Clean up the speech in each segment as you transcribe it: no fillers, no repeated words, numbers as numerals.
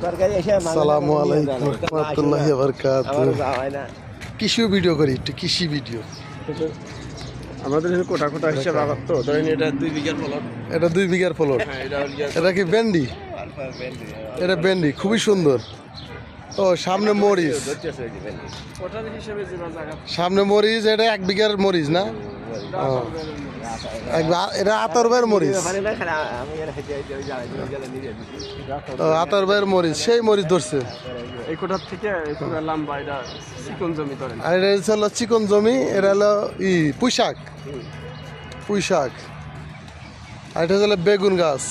আসসালামু আলাইকুম রাহমাতুল্লাহি ওয়া বারাকাতুহু। কৃষি ভিডিও করি, একটু কৃষি ভিডিও। আমাদের এখানে কোটা কোটা হিসাব আবার তো ধরেন এটা 2 বিঘার প্লট। এটা 2 বিঘার প্লট। এটা কি ভেন্ডি? এটা ভেন্ডি, খুবই সুন্দর। ও সামনে মরিচ, সামনে মরিচ। এটা 1 বিঘার মরিচ না? এটা আতরবের মরিচ, আতর ভাইয়ের মরিচ, সেই মরিচ ধরছে। এই কোটার থেকে লম্বা এটা চিকন জমি ধরেন। আর এটা হলো চিকন জমি, এটা হলো পুঁইশাক, পুঁইশাক। আর এটা হলো বেগুন গাছ।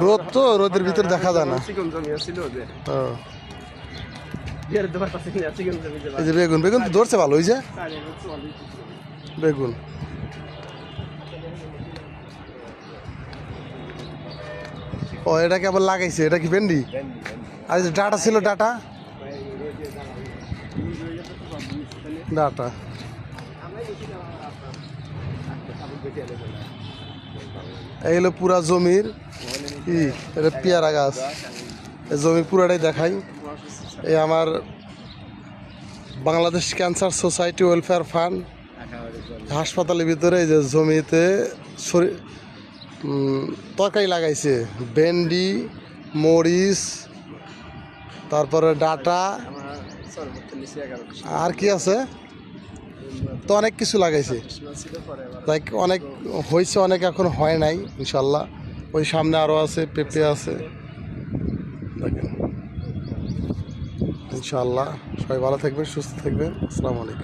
রোদ তো, রোদের ভিতরে দেখা যায় না। চিকন জমি ছিল যে এই যে বেগুন, বেগুন তো ধরছে ভালো। ওই যে বেগুন, ও এটাকে আবার লাগাইছে। এটা কি ভেন্ডি? আর যে ডাটা ছিল, ডাটা ডাটা এই হলো পুরা জমির এটা পেয়ারা গাছ। এই জমি পুরাটাই দেখাই। এই আমার Bangladesh cancer society welfare fund হাসপাতালের ভিতরে এই যে জমিতে তরকারি লাগাইছে। ভেন্ডি, মরিচ, তারপরে ডাটা, আর কি আছে তো অনেক কিছু লাগাইছে। তাই অনেক হয়েছে, অনেক এখন হয় নাই ইনশাল্লাহ। ওই সামনে আরও আছে, পেঁপে আছে দেখেন। ইনশাল্লাহ সবাই ভালো থাকবেন, সুস্থ থাকবেন। আসসালামু আলাইকুম।